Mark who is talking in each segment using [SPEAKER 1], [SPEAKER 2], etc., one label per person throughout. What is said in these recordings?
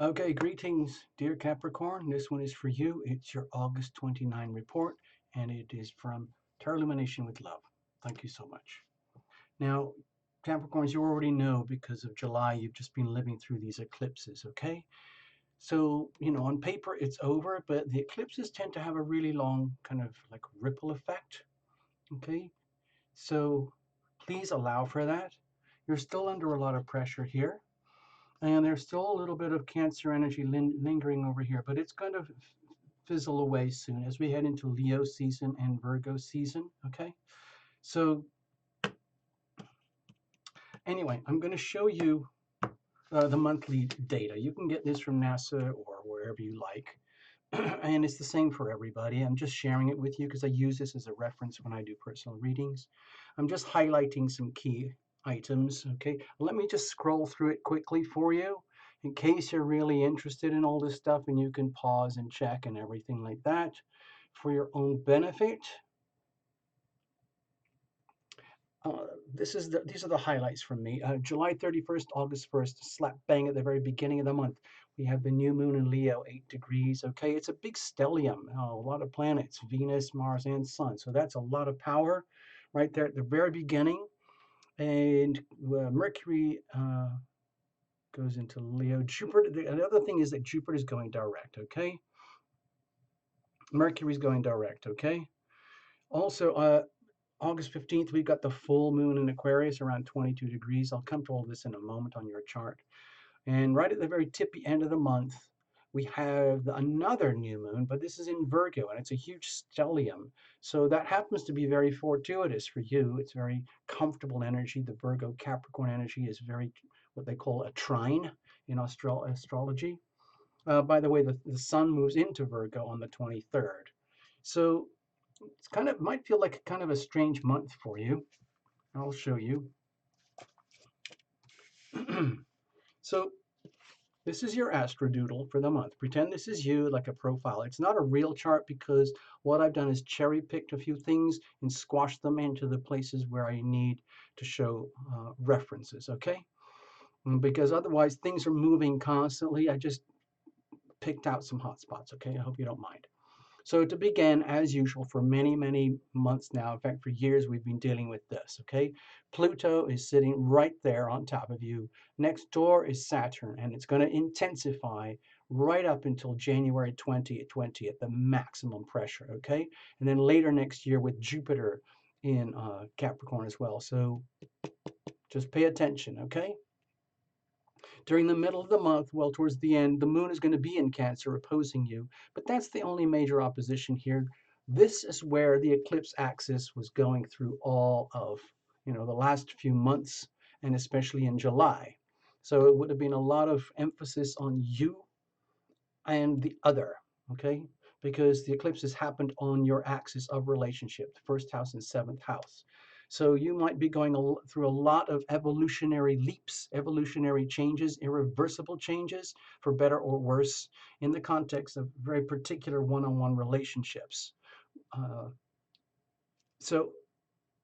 [SPEAKER 1] Okay, greetings, dear Capricorn. This one is for you. It's your August 29 report, and it is from Tarot Illumination with Love. Thank you so much. Now, Capricorns, you already know because of July, you've just been living through these eclipses, okay? So, on paper it's over, but the eclipses tend to have a really long kind of like ripple effect, okay? So please allow for that. You're still under a lot of pressure here. And there's still a little bit of Cancer energy lingering over here, but it's going to fizzle away soon as we head into Leo season and Virgo season. Okay, so anyway, I'm going to show you the monthly data. You can get this from NASA or wherever you like. And it's the same for everybody. I'm just sharing it with you because I use this as a reference when I do personal readings. I'm just highlighting some key items. Okay, let me just scroll through it quickly for you in case you're really interested in all this stuff, and you can pause and check and everything like that for your own benefit. These are the highlights from me. July 31st, August 1st, slap bang at the very beginning of the month. We have the new moon in Leo, 8 degrees. Okay, it's a big stellium, a lot of planets, Venus, Mars, and Sun. So that's a lot of power right there at the very beginning. And Mercury goes into Leo. Jupiter, the other thing is that Jupiter is going direct. Okay, Mercury's going direct. Okay. Also, August 15th, we've got the full moon in Aquarius around 22 degrees. I'll come to all this in a moment on your chart. And right at the very tippy end of the month, we have another new moon, but this is in Virgo, and it's a huge stellium. So that happens to be very fortuitous for you. It's very comfortable energy. The Virgo Capricorn energy is very what they call a trine in astrology. By the way, the sun moves into Virgo on the 23rd. So it's kind of might feel like kind of a strange month for you. I'll show you. So this is your astrodoodle for the month. Pretend this is you, like a profile. It's not a real chart because what I've done is cherry picked a few things and squashed them into the places where I need to show references, okay? Because otherwise things are moving constantly. I just picked out some hot spots, okay? I hope you don't mind. So to begin, as usual, for many, many months now, in fact, for years, we've been dealing with this, okay? Pluto is sitting right there on top of you. Next door is Saturn, and it's going to intensify right up until January 2020 at the maximum pressure, okay? And then later next year with Jupiter in Capricorn as well. So just pay attention, okay? During the middle of the month, well, towards the end, the moon is going to be in Cancer opposing you, but that's the only major opposition here. This is where the eclipse axis was going through all of, the last few months, and especially in July. So it would have been a lot of emphasis on you and the other, okay? Because the eclipses happened on your axis of relationship, the first house and seventh house. So you might be going through a lot of evolutionary leaps, evolutionary changes, irreversible changes, for better or worse, in the context of very particular one-on-one relationships. Uh, so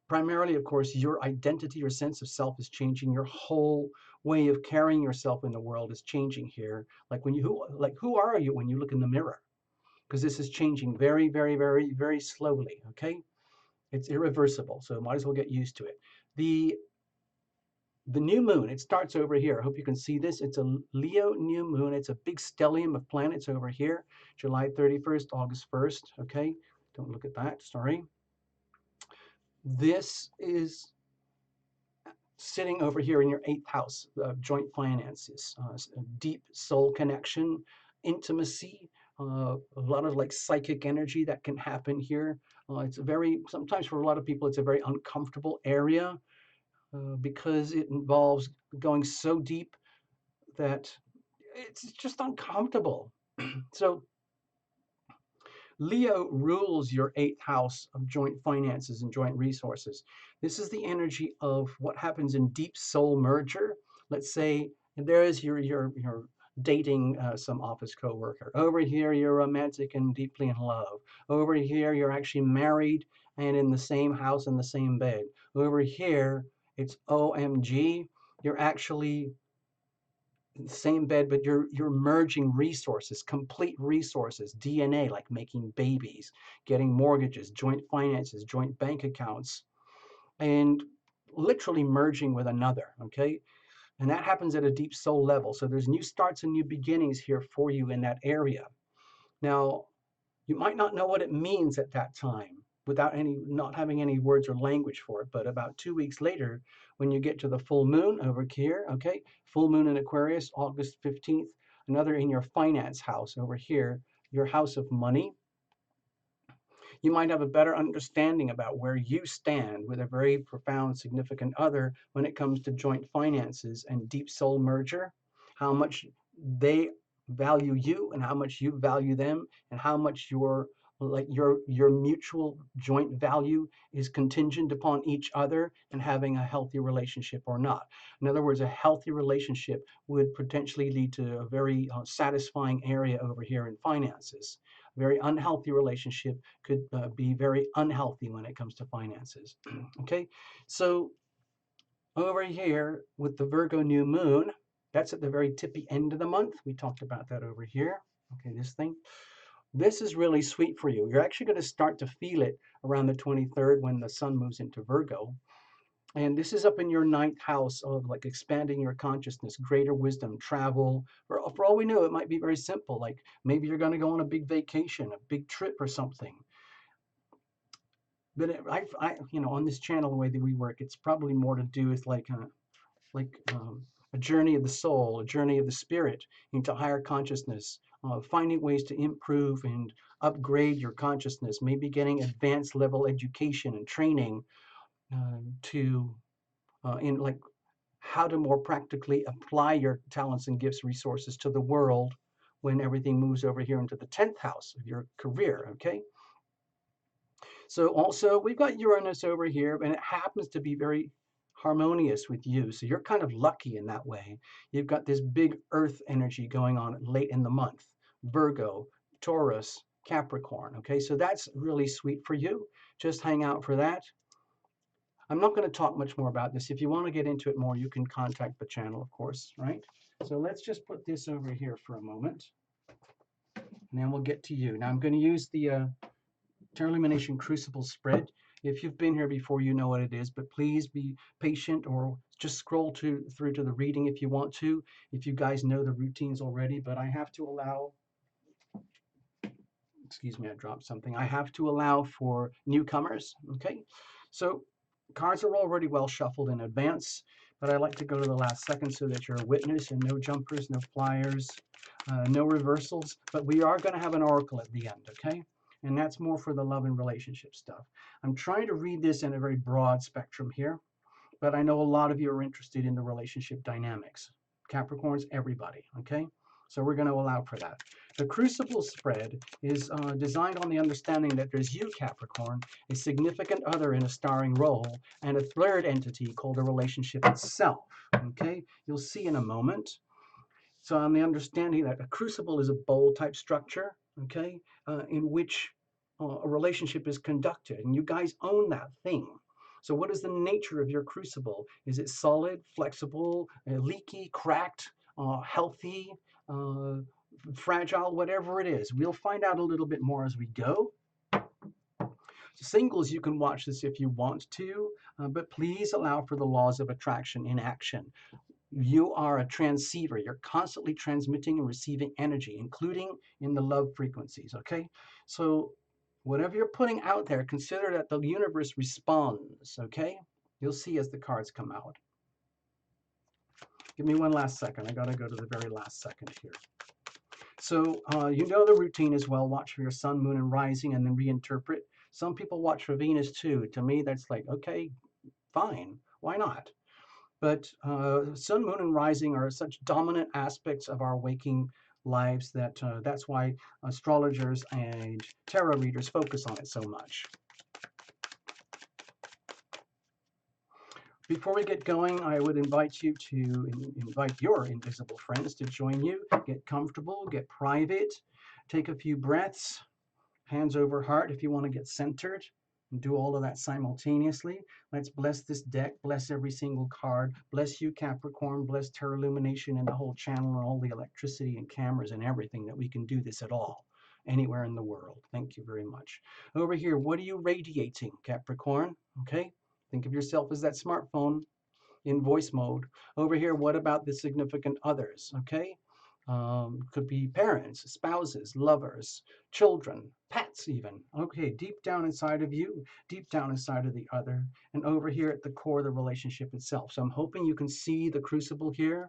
[SPEAKER 1] primarily, of course, your identity, your sense of self is changing. Your whole way of carrying yourself in the world is changing here. Like who are you when you look in the mirror? Because this is changing very, very, very, very slowly. Okay, it's irreversible, so might as well get used to it. The new moon, it starts over here. I hope you can see this. It's a Leo new moon. It's a big stellium of planets over here. July 31st, August 1st. Okay, don't look at that. Sorry. This is sitting over here in your eighth house, joint finances, deep soul connection, intimacy, a lot of like psychic energy that can happen here. It's a very, sometimes for a lot of people, it's a very uncomfortable area because it involves going so deep that it's just uncomfortable. So Leo rules your eighth house of joint finances and joint resources. This is the energy of what happens in deep soul merger. Let's say there is your dating some office coworker. Over here, you're romantic and deeply in love. Over here, you're actually married and in the same house in the same bed. Over here, it's OMG. You're actually same bed, but you're merging resources, complete resources, DNA, like making babies, getting mortgages, joint finances, joint bank accounts, and literally merging with another. Okay, and that happens at a deep soul level. So there's new starts and new beginnings here for you in that area. Now, you might not know what it means at that time without not having any words or language for it, but about 2 weeks later, when you get to the full moon over here, okay, full moon in Aquarius, August 15th, another in your finance house over here, your house of money, you might have a better understanding about where you stand with a very profound, significant other when it comes to joint finances and deep soul merger, how much they value you and how much you value them, and how much your mutual joint value is contingent upon each other and having a healthy relationship or not. In other words, a healthy relationship would potentially lead to a very satisfying area over here in finances. A very unhealthy relationship could be very unhealthy when it comes to finances. Okay, so over here with the Virgo new moon, that's at the very tippy end of the month. We talked about that over here. Okay, this thing. This is really sweet for you. You're actually going to start to feel it around the 23rd when the sun moves into Virgo. And this is up in your ninth house of like expanding your consciousness, greater wisdom, travel. For all we know, it might be very simple. Like maybe you're going to go on a big vacation, a big trip or something. But on this channel, the way that we work, it's probably more to do with a journey of the soul, a journey of the spirit into higher consciousness, finding ways to improve and upgrade your consciousness, maybe getting advanced level education and training to in like how to more practically apply your talents and gifts, resources to the world when everything moves over here into the 10th house of your career. Okay. So also we've got Uranus over here, and it happens to be very harmonious with you. So you're kind of lucky in that way. You've got this big earth energy going on late in the month. Virgo, Taurus, Capricorn. Okay, so that's really sweet for you. Just hang out for that. I'm not going to talk much more about this. If you want to get into it more, you can contact the channel, of course, right? So let's just put this over here for a moment, and then we'll get to you. Now I'm going to use the Tarot Illumination Crucible spread. If you've been here before, you know what it is, but please be patient or just scroll through to the reading if you want to, if you guys know the routines already, but I have to allow, excuse me, I dropped something. I have to allow for newcomers, okay? So cards are already well shuffled in advance, but I like to go to the last second so that you're a witness, and no jumpers, no flyers, no reversals, but we are going to have an oracle at the end, okay? And that's more for the love and relationship stuff. I'm trying to read this in a very broad spectrum here, but I know a lot of you are interested in the relationship dynamics. Capricorns, everybody, okay? So we're going to allow for that. The Crucible spread is designed on the understanding that there's you, Capricorn, a significant other in a starring role, and a third entity called the relationship itself, okay? You'll see in a moment. So on the understanding that a crucible is a bowl type structure, okay, in which a relationship is conducted, and you guys own that thing. So what is the nature of your crucible? Is it solid, flexible, leaky, cracked, healthy, fragile, whatever it is? We'll find out a little bit more as we go. Singles, you can watch this if you want to, but please allow for the laws of attraction in action. You are a transceiver. You're constantly transmitting and receiving energy, including in the love frequencies, okay? So whatever you're putting out there, consider that the universe responds, okay? You'll see as the cards come out. Give me one last second. I got to go to the very last second here. So you know the routine as well. Watch for your sun, moon, and rising, and then reinterpret. Some people watch for Venus too. To me, that's like, okay, fine. Why not? But sun, moon, and rising are such dominant aspects of our waking lives that that's why astrologers and tarot readers focus on it so much. Before we get going, I would invite you to invite your invisible friends to join you. Get comfortable, get private, take a few breaths, hands over heart if you want to get centered. and do all of that simultaneously. Let's bless this deck, bless every single card, bless you, Capricorn, bless Terra Illumination and the whole channel and all the electricity and cameras and everything that we can do this at all, anywhere in the world. Thank you very much. Over here, what are you radiating, Capricorn? Okay, think of yourself as that smartphone in voice mode. Over here, what about the significant others? Okay, could be parents, spouses, lovers, children, pets, even. Okay, deep down inside of you, deep down inside of the other, and over here at the core of the relationship itself. So I'm hoping you can see the crucible here.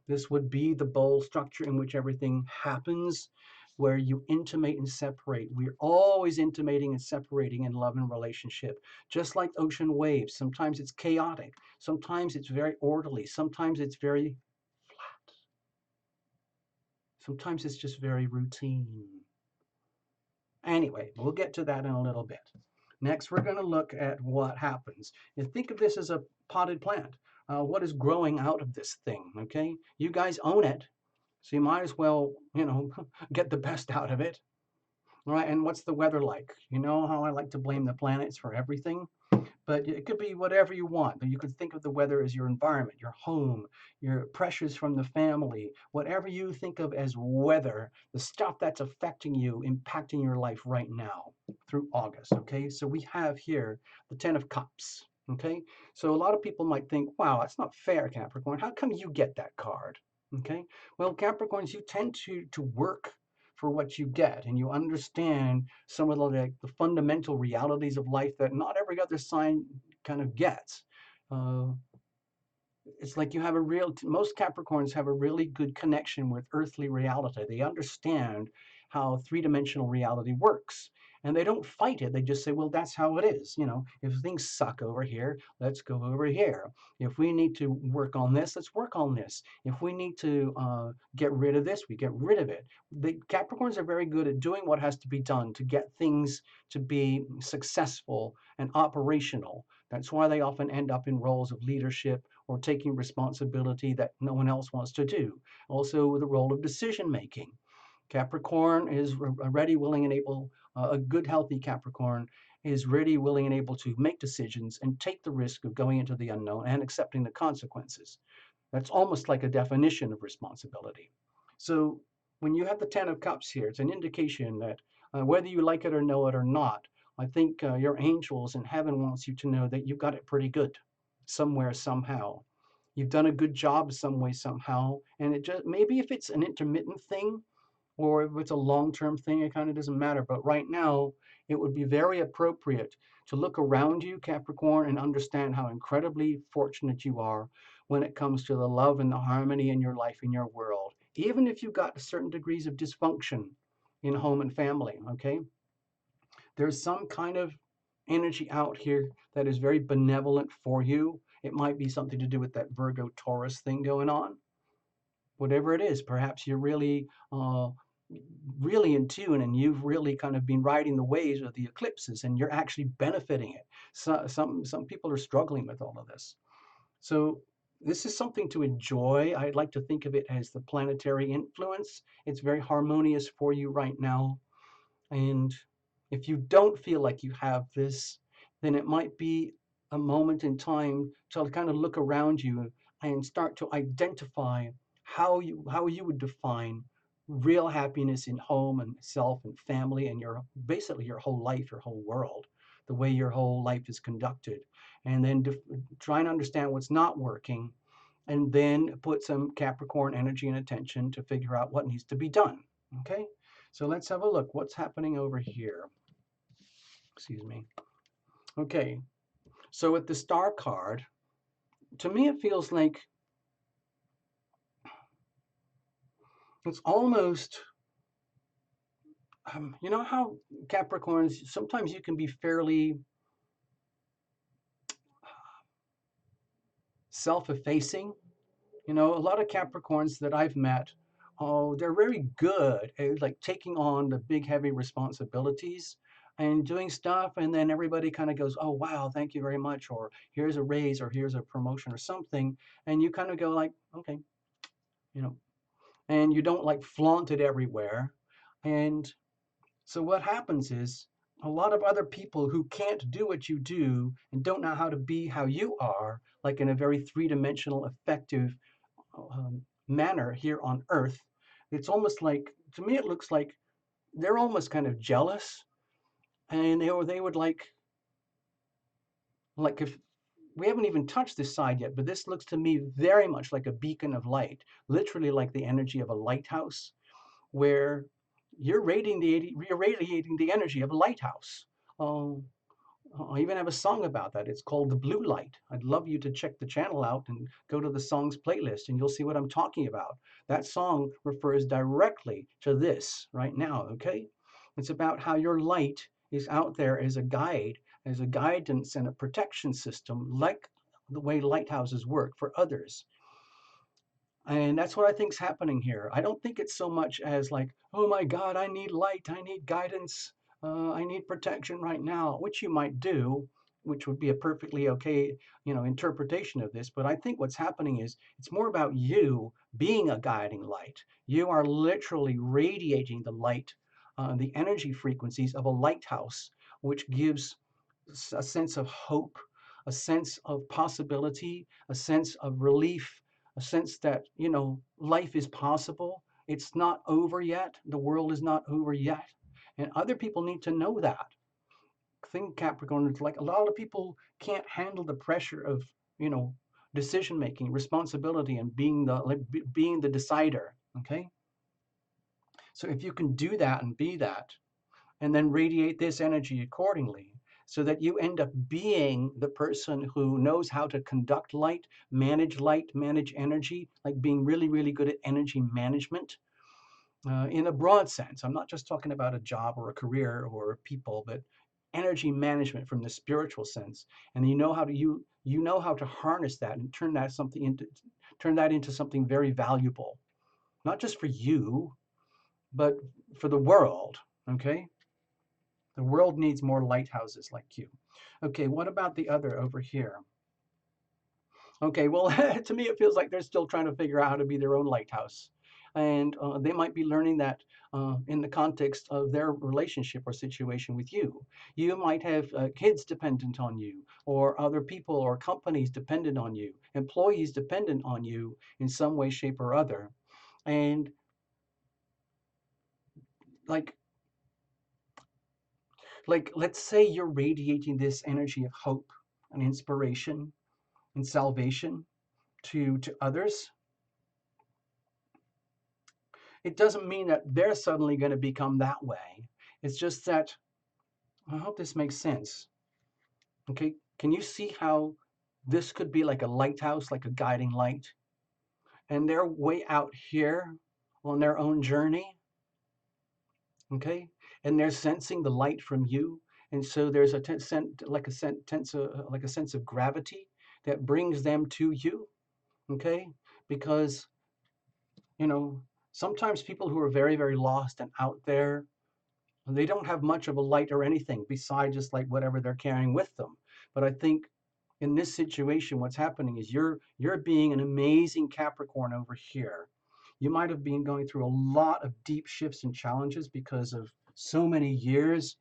[SPEAKER 1] This would be the bowl structure in which everything happens, where you intimate and separate. We're always intimating and separating in love and relationship, just like ocean waves. Sometimes it's chaotic, sometimes it's very orderly, sometimes it's very flat, sometimes it's just very routine. Anyway, we'll get to that in a little bit. Next, we're going to look at what happens. And think of this as a potted plant. What is growing out of this thing, okay? You guys own it, so you might as well, get the best out of it. All right, and what's the weather like? You know how I like to blame the planets for everything? But it could be whatever you want. You could think of the weather as your environment, your home, your pressures from the family, whatever you think of as weather, the stuff that's affecting you, impacting your life right now through August. Okay, so we have here the Ten of Cups. Okay, so a lot of people might think, wow, that's not fair, Capricorn. How come you get that card? Okay, well, Capricorns, you tend to work for what you get, and you understand some of the fundamental realities of life that not every other sign kind of gets. Uh, it's like you have a most Capricorns have a really good connection with earthly reality. They understand how three-dimensional reality works. And they don't fight it. They just say, well, that's how it is. If things suck over here, let's go over here. If we need to work on this, let's work on this. If we need to get rid of this, we get rid of it. The Capricorns are very good at doing what has to be done to get things to be successful and operational. That's why they often end up in roles of leadership or taking responsibility that no one else wants to do. Also, the role of decision making. Capricorn is ready, willing, and able, a good, healthy Capricorn is ready, willing, and able to make decisions and take the risk of going into the unknown and accepting the consequences. That's almost like a definition of responsibility. So when you have the Ten of Cups here, it's an indication that whether you like it or know it or not, I think your angels in heaven wants you to know that you've got it pretty good somewhere, somehow. You've done a good job some way, somehow. And it just, maybe if it's an intermittent thing, or if it's a long-term thing, it kind of doesn't matter. But right now, it would be very appropriate to look around you, Capricorn, and understand how incredibly fortunate you are when it comes to the love and the harmony in your life, in your world. Even if you've got certain degrees of dysfunction in home and family, okay? There's some kind of energy out here that is very benevolent for you. It might be something to do with that Virgo Taurus thing going on. Whatever it is, perhaps you're really in tune and you've really kind of been riding the waves of the eclipses and you're actually benefiting it. So, some people are struggling with all of this. So this is something to enjoy. I'd like to think of it as the planetary influence. It's very harmonious for you right now. And if you don't feel like you have this, then it might be a moment in time to kind of look around you and start to identify how you would define real happiness in home and self and family and your basically your whole life, your whole world, the way your whole life is conducted, and then try and understand what's not working, and then put some Capricorn energy and attention to figure out what needs to be done. Okay, so let's have a look. What's happening over here? Excuse me. Okay, so with the star card, to me it feels like it's almost, you know how Capricorns, sometimes you can be fairly self-effacing. A lot of Capricorns that I've met, oh, they're very good at like taking on the big, heavy responsibilities and doing stuff, and then everybody kind of goes, "Oh, wow, thank you very much," or "Here's a raise," or "Here's a promotion," or something, and you kind of go like, "Okay," you know, and you don't like flaunt it everywhere. And so what happens is a lot of other people who can't do what you do and don't know how to be how you are, like in a very three-dimensional, effective manner here on Earth. It's almost like, to me, it looks like they're almost kind of jealous, and they would like if we haven't even touched this side yet, but this looks to me very much like a beacon of light, literally like the energy of a lighthouse, where you're radiating the energy of a lighthouse. Um, I even have a song about that. It's called The Blue Light. I'd love you to check the channel out and go to the songs playlist and you'll see what I'm talking about. That song refers directly to this right now, okay? It's about how your light is out there as a guide, as a guidance and a protection system, like the way lighthouses work for others. And that's what I think is happening here. I don't think it's so much as like, oh my God, I need light, I need guidance, I need protection right now, which you might do, which would be a perfectly okay, interpretation of this. But I think what's happening is it's more about you being a guiding light. You are literally radiating the light, the energy frequencies of a lighthouse, which gives a sense of hope, a sense of possibility, a sense of relief, a sense that, life is possible. It's not over yet. The world is not over yet. And other people need to know that. Think Capricorn, it's like a lot of people can't handle the pressure of, you know, decision making, responsibility, and being the decider. Okay. So if you can do that and be that, and then radiate this energy accordingly so that you end up being the person who knows how to conduct light, manage energy, like being really, really good at energy management in a broad sense. I'm not just talking about a job or a career or people, but energy management from the spiritual sense. And you know how to harness that and turn that into something very valuable, not just for you, but for the world. Okay. The world needs more lighthouses like you. Okay, what about the other over here? Okay, well, to me, it feels like they're still trying to figure out how to be their own lighthouse. And they might be learning that in the context of their relationship or situation with you. You might have kids dependent on you, or other people or companies dependent on you, employees dependent on you in some way, shape, or other. And like, let's say you're radiating this energy of hope and inspiration and salvation to others. It doesn't mean that they're suddenly going to become that way. It's just that, I hope this makes sense. Okay, can you see how this could be like a lighthouse, like a guiding light, and they're way out here on their own journey? Okay, and they're sensing the light from you, and so there's like a sense of gravity that brings them to you. Okay, because you know, sometimes people who are very, very lost and out there, they don't have much of a light or anything besides just like whatever they're carrying with them. But I think in this situation, what's happening is you're being an amazing Capricorn over here. You might have been going through a lot of deep shifts and challenges because of so many years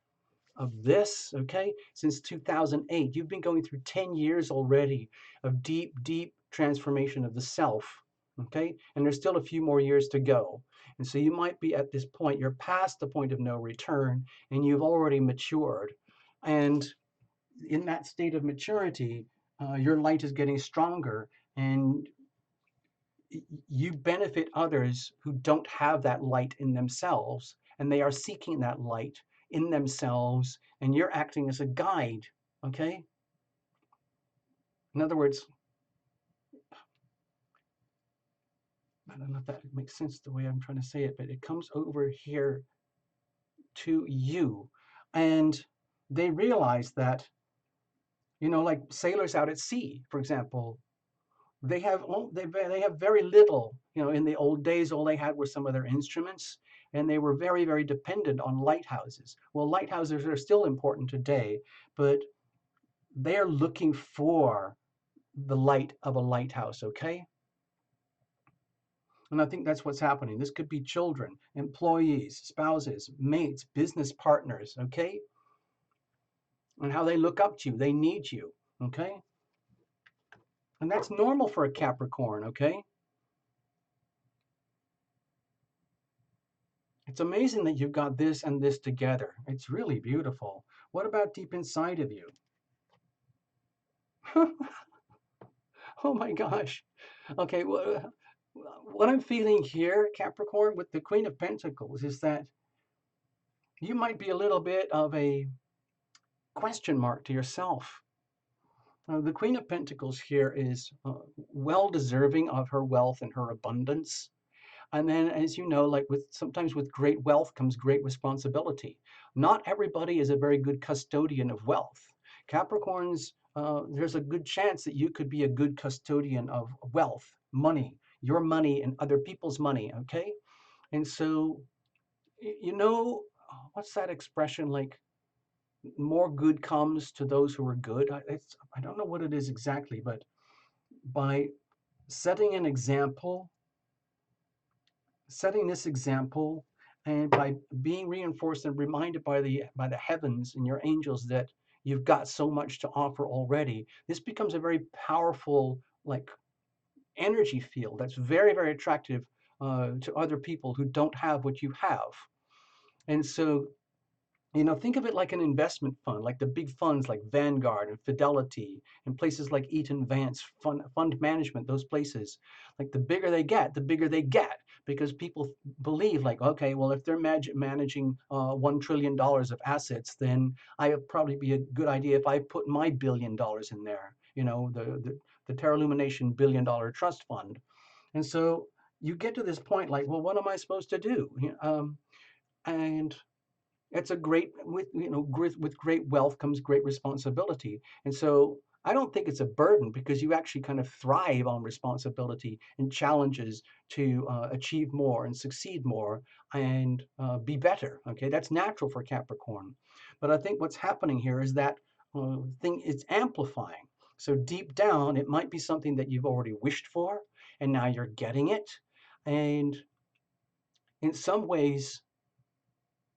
[SPEAKER 1] of this, okay? Since 2008, you've been going through 10 years already of deep, deep transformation of the self, okay? And there's still a few more years to go. And so you might be at this point, you're past the point of no return, and you've already matured. And in that state of maturity, your light is getting stronger, and you benefit others who don't have that light in themselves, and they are seeking that light in themselves, and you're acting as a guide. Okay, in other words, I don't know if that makes sense the way I'm trying to say it, but it comes over here to you, and they realize that, like sailors out at sea, for example, they have very little. In the old days, all they had were some of their instruments, and they were very, very dependent on lighthouses. Well, lighthouses are still important today, but they're looking for the light of a lighthouse. Okay, and I think that's what's happening. This could be children, employees, spouses, mates, business partners. Okay, and how they look up to you. They need you, okay? And that's normal for a Capricorn, okay? It's amazing that you've got this and this together. It's really beautiful. What about deep inside of you? Oh my gosh. Okay, well, what I'm feeling here, Capricorn, with the Queen of Pentacles is that you might be a little bit of a question mark to yourself. The Queen of Pentacles here is well deserving of her wealth and her abundance. And then, as you know, like with sometimes with great wealth comes great responsibility. Not everybody is a very good custodian of wealth. Capricorns, there's a good chance that you could be a good custodian of wealth, money, your money and other people's money, okay? And so, you know, what's that expression like? More good comes to those who are good. I don't know what it is exactly, but by setting an example, setting this example, and by being reinforced and reminded by the heavens and your angels that you've got so much to offer already, this becomes a very powerful like energy field that's very, very attractive to other people who don't have what you have. And so, you know, think of it like an investment fund, like the big funds like Vanguard and Fidelity and places like Eaton Vance, fund management, those places. Like the bigger they get, the bigger they get because people believe like, okay, well, if they're managing $1 trillion of assets, then I would probably be a good idea if I put my $1 billion in there, you know, the Terra Lumination $1 billion trust fund. And so you get to this point like, well, what am I supposed to do? And it's a great with with great wealth comes great responsibility. And so I don't think it's a burden because you actually kind of thrive on responsibility and challenges to achieve more and succeed more and be better. Okay, that's natural for Capricorn. But I think what's happening here is that thing is amplifying. So deep down, it might be something that you've already wished for, and now you're getting it. And in some ways,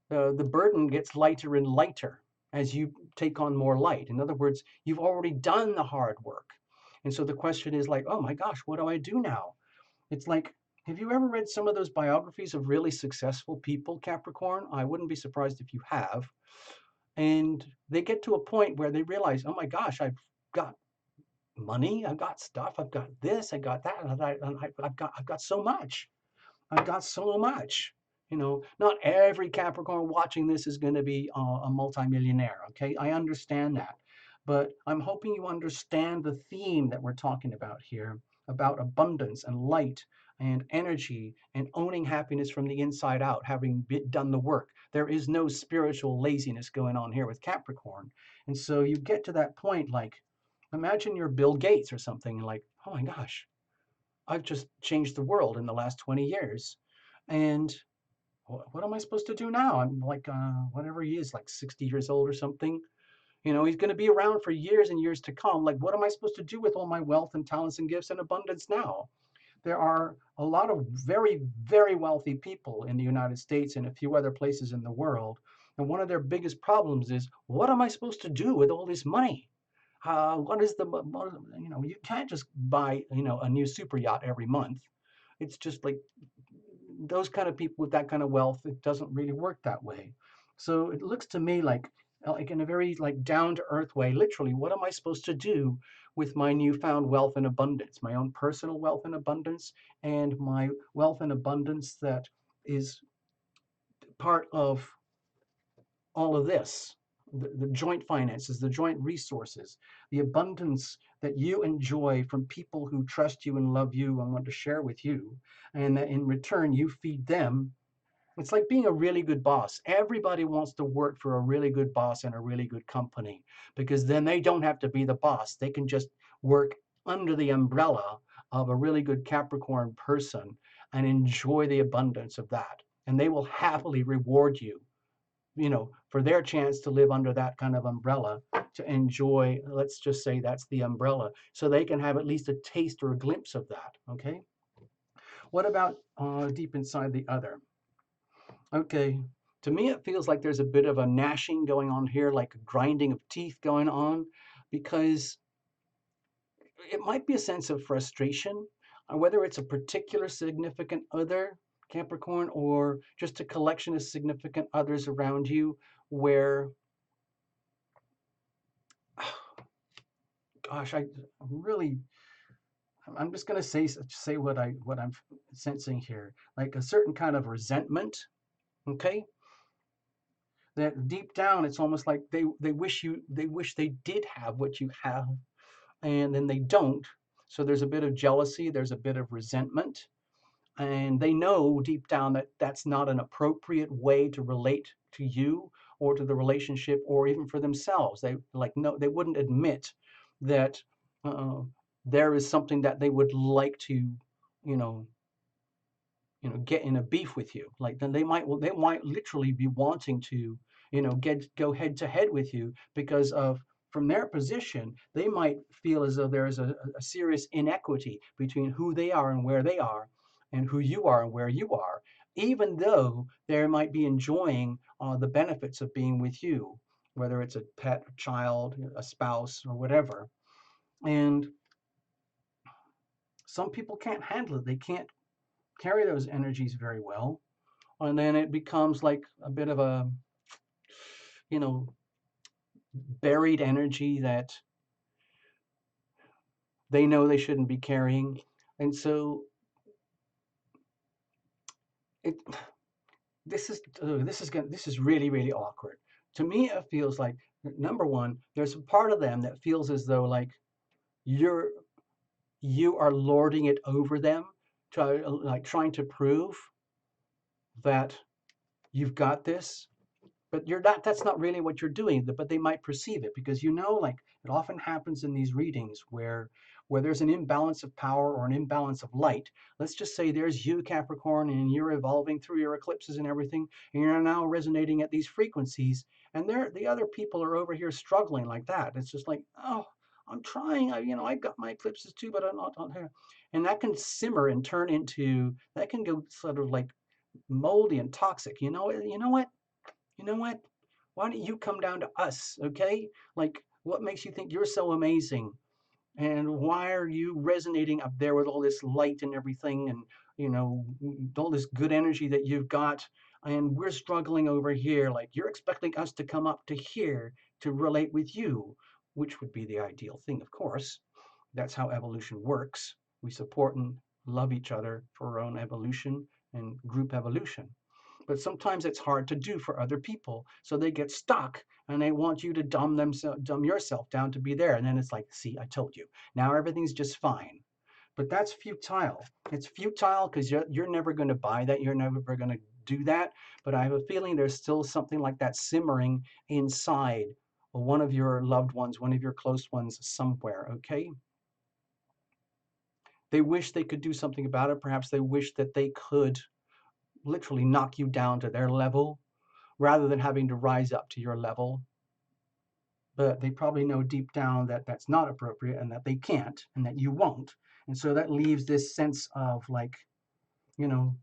[SPEAKER 1] the burden gets lighter and lighter as you take on more light. In other words, you've already done the hard work. And so the question is like, oh my gosh, what do I do now? It's like, have you ever read some of those biographies of really successful people, Capricorn? I wouldn't be surprised if you have. And they get to a point where they realize, oh my gosh, I've got money, I've got stuff, I've got this, I got that, and I've got so much. I've got so much. You know, not every Capricorn watching this is going to be a multimillionaire. Okay, I understand that. But I'm hoping you understand the theme that we're talking about here about abundance and light and energy and owning happiness from the inside out, having done the work. There is no spiritual laziness going on here with Capricorn. And so you get to that point like, imagine you're Bill Gates or something, like, oh my gosh, I've just changed the world in the last 20 years. And what am I supposed to do now? I'm like, whatever he is, like 60 years old or something. You know, he's going to be around for years and years to come. Like, what am I supposed to do with all my wealth and talents and gifts and abundance now? There are a lot of very, very wealthy people in the United States and a few other places in the world. And one of their biggest problems is, what am I supposed to do with all this money? What is the, you know, you can't just buy, you know, a new super yacht every month. It's just like those kind of people with that kind of wealth, it doesn't really work that way. So it looks to me like in a very like down to earth way, literally, what am I supposed to do with my newfound wealth and abundance, my own personal wealth and abundance, and my wealth and abundance that is part of all of this, the joint finances, the joint resources, the abundance that you enjoy from people who trust you and love you and want to share with you, and that in return you feed them. It's like being a really good boss. Everybody wants to work for a really good boss and a really good company because then they don't have to be the boss. They can just work under the umbrella of a really good Capricorn person and enjoy the abundance of that. And they will happily reward you, you know, for their chance to live under that kind of umbrella, to enjoy, let's just say that's the umbrella, so they can have at least a taste or a glimpse of that. Okay. What about deep inside the other? Okay. To me, it feels like there's a bit of a gnashing going on here, like a grinding of teeth going on, because it might be a sense of frustration, whether it's a particular significant other, Capricorn, or just a collection of significant others around you where, gosh, I really, I'm just going to say what I'm sensing here, like a certain kind of resentment, okay? That deep down, it's almost like they wish they did have what you have, and then they don't. So there's a bit of jealousy, there's a bit of resentment, and they know deep down that that's not an appropriate way to relate to you or to the relationship or even for themselves. They like no, they wouldn't admit that uh, there is something that they would like to, you know, get in a beef with you. Like then they might literally be wanting to, go head to head with you because of from their position, they might feel as though there is a serious inequity between who they are and where they are, and who you are and where you are, even though they might be enjoying the benefits of being with you, whether it's a pet, a child, a spouse, or whatever. And some people can't handle it. They can't carry those energies very well, and then it becomes like a bit of a, you know buried energy that they know they shouldn't be carrying. And so it this is really, really awkward. To me, it feels like, number one, there's a part of them that feels as though like you're you are lording it over them, trying to prove that you've got this, but you're not. That's not really what you're doing, but they might perceive it, because like it often happens in these readings where there's an imbalance of power or an imbalance of light. Let's just say there's you, Capricorn, and you're evolving through your eclipses and everything, and you're now resonating at these frequencies, and the other people are over here struggling like that. It's just like, oh, I'm trying. I got my eclipses too, but I'm not on here. And that can simmer and turn into, that can go sort of like moldy and toxic. You know what? Why don't you come down to us, okay? Like, what makes you think you're so amazing? And why are you resonating up there with all this light and everything, and, all this good energy that you've got? And we're struggling over here. Like, you're expecting us to come up to here to relate with you, which would be the ideal thing, of course. That's how evolution works. We support and love each other for our own evolution and group evolution. But sometimes it's hard to do for other people. So they get stuck and they want you to dumb yourself down to be there. And then it's like, see, I told you. Now everything's just fine. But that's futile. It's futile because you're never going to buy that. You're never going to do that. But I have a feeling there's still something like that simmering inside one of your loved ones, one of your close ones somewhere, okay? They wish they could do something about it. Perhaps they wish that they could literally knock you down to their level rather than having to rise up to your level. But they probably know deep down that that's not appropriate and that they can't and that you won't. And so that leaves this sense of like, you know,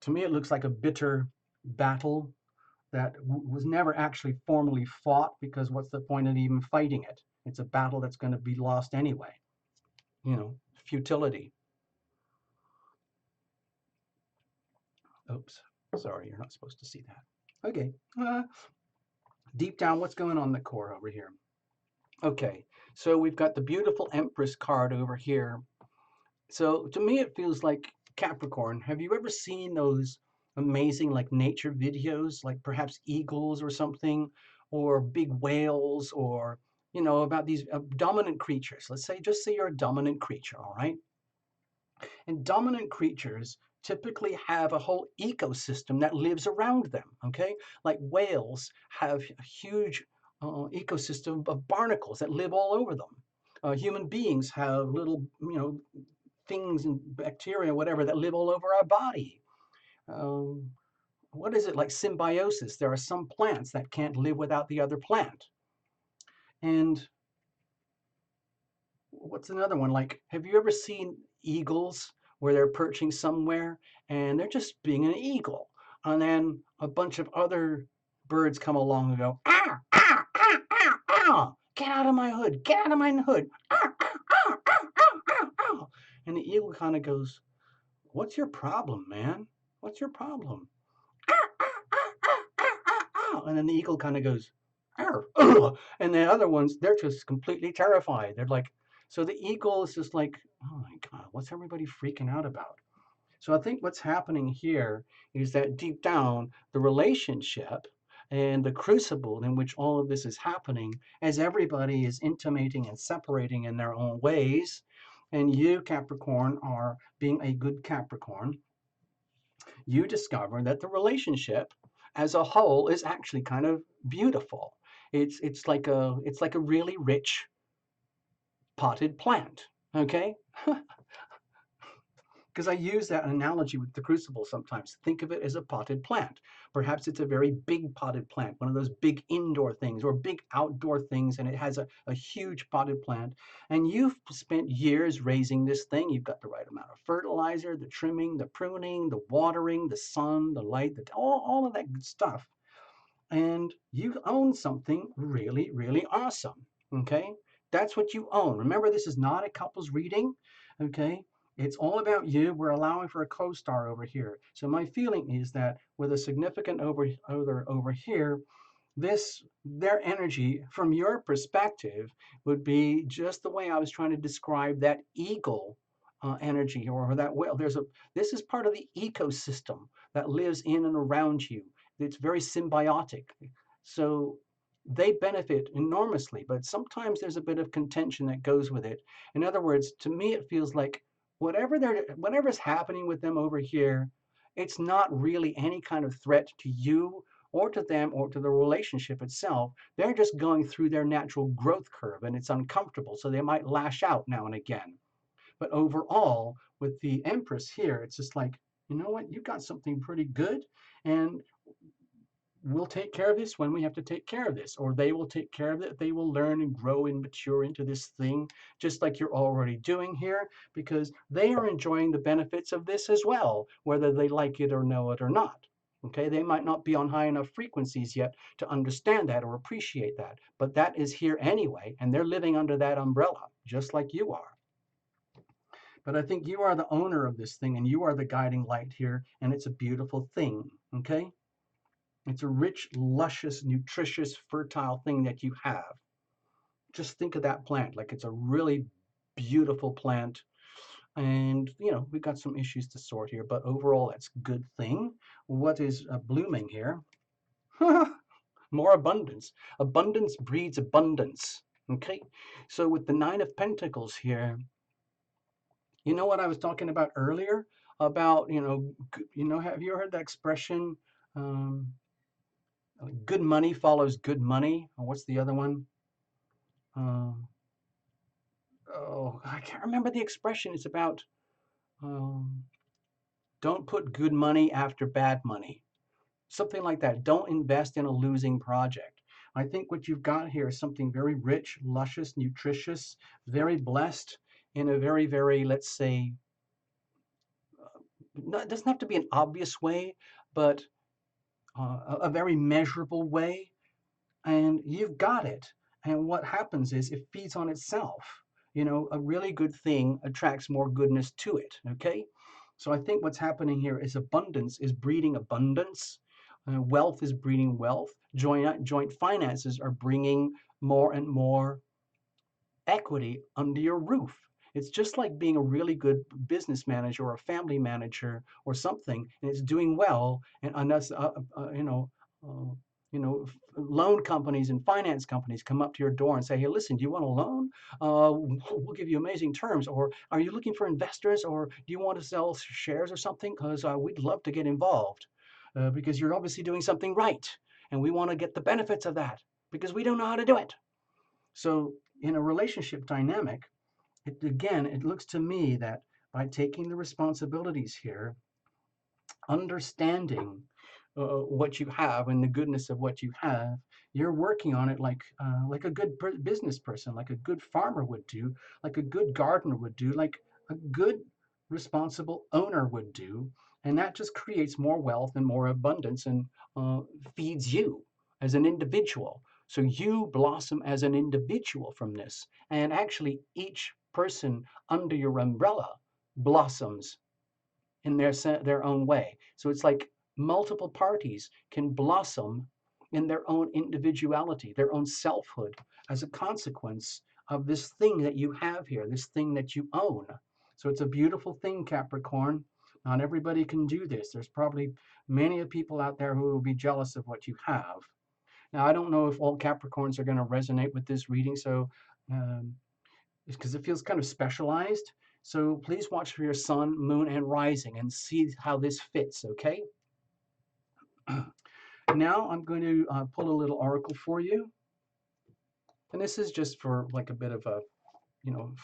[SPEAKER 1] to me, it looks like a bitter battle that was never actually formally fought, because what's the point of even fighting it? It's a battle that's going to be lost anyway. Futility. Oops, sorry, you're not supposed to see that. Okay, deep down, what's going on in the core over here? Okay, so we've got the beautiful Empress card over here. So to me, it feels like Capricorn. Have you ever seen those amazing like nature videos, like perhaps eagles or something, or big whales, or about these dominant creatures? Let's say, just say you're a dominant creature, all right? And dominant creatures typically have a whole ecosystem that lives around them, okay? Like whales have a huge ecosystem of barnacles that live all over them. Human beings have little, things and bacteria, whatever, that live all over our body. Um, what is it, like symbiosis? There are some plants that can't live without the other plant. And what's another one? Like, have you ever seen eagles where they're perching somewhere and they're just being an eagle? and then a bunch of other birds come along and go, ah, ah, ah, ah, ah, get out of my hood, get out of my hood, ah, ah, ah, ah, ah, ah, ah. And the eagle kind of goes, what's your problem, man? What's your problem? Ah, ah, ah, ah, ah, ah, ah. And then the eagle kind of goes, arr, ugh. And the other ones, they're just completely terrified. They're like, so the eagle is just like, oh my God, what's everybody freaking out about? So I think what's happening here is that deep down, the relationship and the crucible in which all of this is happening, as everybody is intimating and separating in their own ways, and you, Capricorn, are being a good Capricorn, you discover that the relationship as a whole is actually kind of beautiful. It's like a really rich potted plant. Okay, because I use that analogy with the crucible sometimes. Think of it as a potted plant. Perhaps it's a very big potted plant, one of those big indoor things or big outdoor things, and it has a huge potted plant. And you've spent years raising this thing. You've got the right amount of fertilizer, the trimming, the pruning, the watering, the sun, the light, all of that good stuff. And you own something really, really awesome. Okay? That's what you own. Remember, this is not a couples reading. Okay? It's all about you. We're allowing for a co-star over here. So my feeling is that with a significant over here, this their energy from your perspective would be just the way I was trying to describe that eagle energy or that whale. This is part of the ecosystem that lives in and around you. It's very symbiotic. So they benefit enormously, but sometimes there's a bit of contention that goes with it. In other words, to me, it feels like whatever's happening with them over here, it's not really any kind of threat to you or to them or to the relationship itself. They're just going through their natural growth curve and it's uncomfortable. So they might lash out now and again. But overall, with the Empress here, it's just like, you know what, you got something pretty good. And we'll take care of this when we have to take care of this, or they will take care of it. They will learn and grow and mature into this thing, just like you're already doing here, because they are enjoying the benefits of this as well, whether they like it or know it or not. Okay, they might not be on high enough frequencies yet to understand that or appreciate that, but that is here anyway, and they're living under that umbrella, just like you are. But I think you are the owner of this thing and you are the guiding light here, and it's a beautiful thing. Okay, it's a rich, luscious, nutritious, fertile thing that you have. Just think of that plant like it's a really beautiful plant. And, we've got some issues to sort here, but overall, that's a good thing. What is blooming here? More abundance. Abundance breeds abundance. Okay, so with the Nine of Pentacles here, you know what I was talking about earlier about, have you heard that expression? Um, Good money follows good money. Or what's the other one? Um, oh, I can't remember the expression. It's about um, don't put good money after bad money. Something like that. Don't invest in a losing project. I think what you've got here is something very rich, luscious, nutritious, very blessed in a very, very, let's say, it doesn't have to be an obvious way, but a very measurable way. And you've got it. And what happens is it feeds on itself. A really good thing attracts more goodness to it. Okay. So I think what's happening here is abundance is breeding abundance. Wealth is breeding wealth. Joint finances are bringing more and more equity under your roof. It's just like being a really good business manager or a family manager or something, and it's doing well. And unless uh, loan companies and finance companies come up to your door and say, "Hey, listen, do you want a loan? We'll give you amazing terms." Or, "Are you looking for investors, or do you want to sell shares or something? Because we'd love to get involved, because you're obviously doing something right, and we want to get the benefits of that because we don't know how to do it." So in a relationship dynamic, it looks to me that by taking the responsibilities here, understanding what you have and the goodness of what you have, you're working on it like a good business person, like a good farmer would do, like a good gardener would do, like a good responsible owner would do. And that just creates more wealth and more abundance and uh, feeds you as an individual. So you blossom as an individual from this. And actually, each person under your umbrella blossoms in their own way. So it's like multiple parties can blossom in their own individuality, their own selfhood, as a consequence of this thing that you have here, this thing that you own. So it's a beautiful thing, Capricorn. Not everybody can do this. There's probably many people out there who will be jealous of what you have. Now, I don't know if all Capricorns are going to resonate with this reading, so um, because it feels kind of specialized. So please watch for your sun, moon, and rising and see how this fits, okay? Now I'm going to pull a little oracle for you. And this is just for like a bit of a,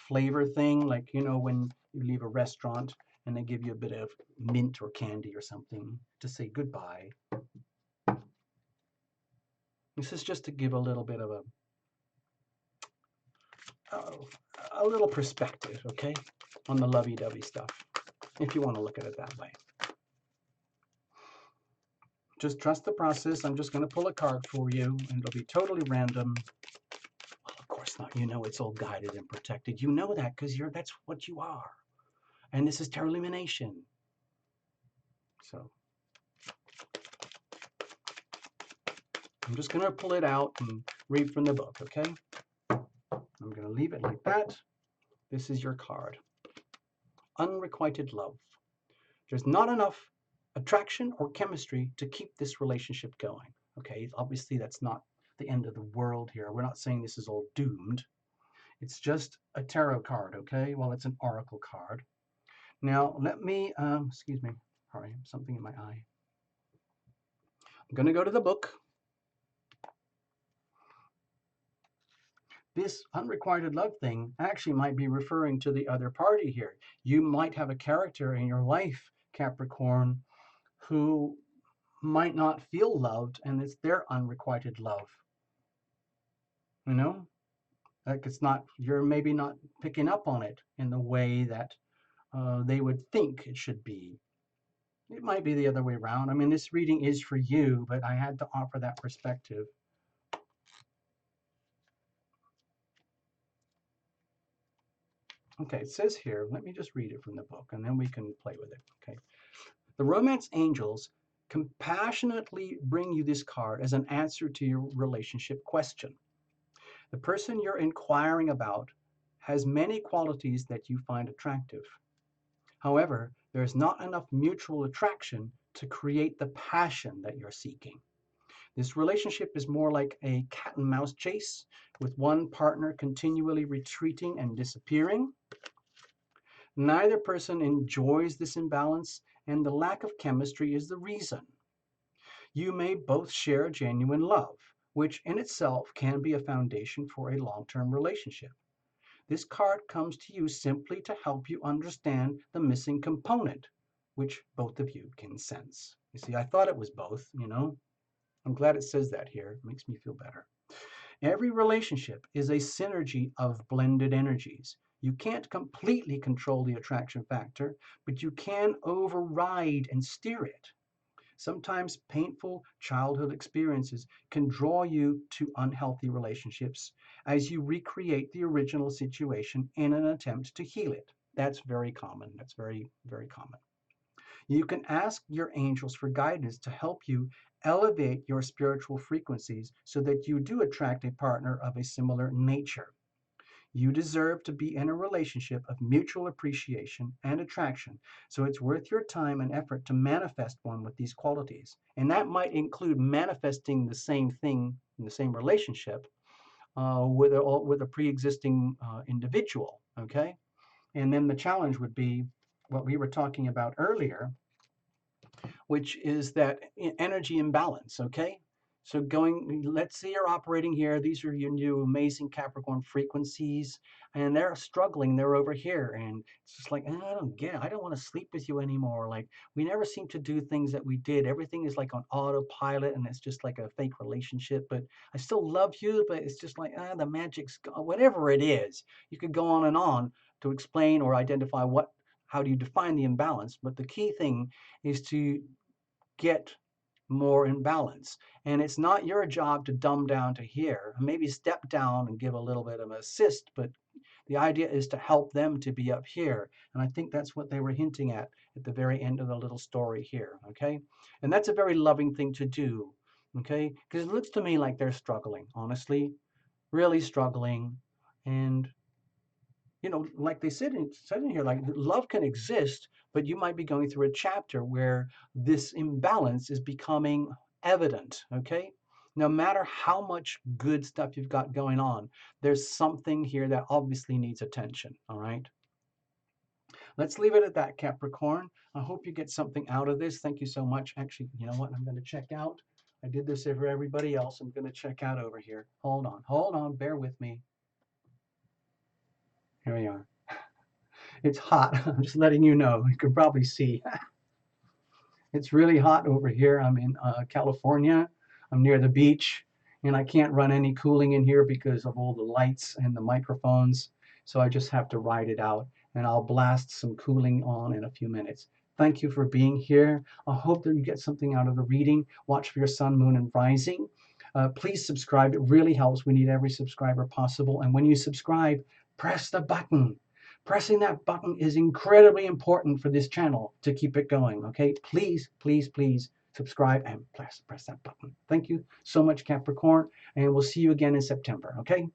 [SPEAKER 1] flavor thing, like, when you leave a restaurant and they give you a bit of mint or candy or something to say goodbye. This is just to give a little bit of a little perspective, okay, on the lovey-dovey stuff, if you want to look at it that way. Just trust the process. I'm just going to pull a card for you, and it'll be totally random. Well, of course not. You know it's all guided and protected. You know that because that's what you are. And this is tarot illumination. So I'm just going to pull it out and read from the book, okay? I'm going to leave it like that. This is your card. Unrequited love. There's not enough attraction or chemistry to keep this relationship going. Okay, obviously that's not the end of the world here. We're not saying this is all doomed. It's just a tarot card, okay? Well, it's an oracle card. Now, let me, excuse me, sorry, something in my eye. I'm going to go to the book. This unrequited love thing actually might be referring to the other party here. You might have a character in your life, Capricorn, who might not feel loved, and it's their unrequited love. You know? Like it's not, you're maybe not picking up on it in the way that they would think it should be. It might be the other way around. I mean, this reading is for you, but I had to offer that perspective. Okay, it says here, let me just read it from the book and then we can play with it. Okay. The romance angels compassionately bring you this card as an answer to your relationship question. The person you're inquiring about has many qualities that you find attractive. However, there is not enough mutual attraction to create the passion that you're seeking. This relationship is more like a cat and mouse chase, with one partner continually retreating and disappearing. Neither person enjoys this imbalance, and the lack of chemistry is the reason. You may both share genuine love, which in itself can be a foundation for a long-term relationship. This card comes to you simply to help you understand the missing component, which both of you can sense. You see, I thought it was both, I'm glad it says that here. It makes me feel better. Every relationship is a synergy of blended energies. You can't completely control the attraction factor, but you can override and steer it. Sometimes painful childhood experiences can draw you to unhealthy relationships as you recreate the original situation in an attempt to heal it. That's very common. That's very, very common. You can ask your angels for guidance to help you elevate your spiritual frequencies so that you do attract a partner of a similar nature. You deserve to be in a relationship of mutual appreciation and attraction, so it's worth your time and effort to manifest one with these qualities. And that might include manifesting the same thing in the same relationship with a pre-existing individual, okay? And then the challenge would be what we were talking about earlier, which is that energy imbalance, okay? So let's say you're operating here. These are your new amazing Capricorn frequencies, and they're struggling. They're over here, and it's just like, I don't get it. I don't want to sleep with you anymore. Like, we never seem to do things that we did. Everything is like on autopilot, and it's just like a fake relationship. But I still love you, but it's just like, the magic's gone. Whatever it is. You could go on and on to explain or identify what how do you define the imbalance? But the key thing is to get more in balance. And it's not your job to dumb down to here. Maybe step down and give a little bit of an assist, but the idea is to help them to be up here. And I think that's what they were hinting at the very end of the little story here, okay? And that's a very loving thing to do, okay? Because it looks to me like they're struggling, honestly, really struggling. And you know, like they said in here, like love can exist, but you might be going through a chapter where this imbalance is becoming evident, okay? No matter how much good stuff you've got going on, there's something here that obviously needs attention, all right? Let's leave it at that, Capricorn. I hope you get something out of this. Thank you so much. Actually, you know what? I'm going to check out. I did this for everybody else. I'm going to check out over here. Hold on, bear with me. Here we are. It's hot. I'm just letting you know. You can probably see. It's really hot over here. I'm in California. I'm near the beach, and I can't run any cooling in here because of all the lights and the microphones. So I just have to ride it out, and I'll blast some cooling on in a few minutes. Thank you for being here. I hope that you get something out of the reading. Watch for your sun, moon, and rising. Please subscribe. It really helps. We need every subscriber possible. And when you subscribe, press the button. Pressing that button is incredibly important for this channel to keep it going, okay? Please, please, please subscribe and press that button. Thank you so much, Capricorn, and we'll see you again in September, okay?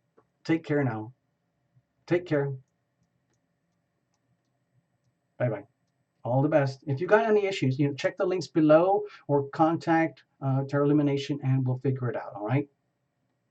[SPEAKER 1] Take care now. Take care. Bye-bye. All the best. If you got any issues, check the links below or contact Tarot Illumination and we'll figure it out, all right?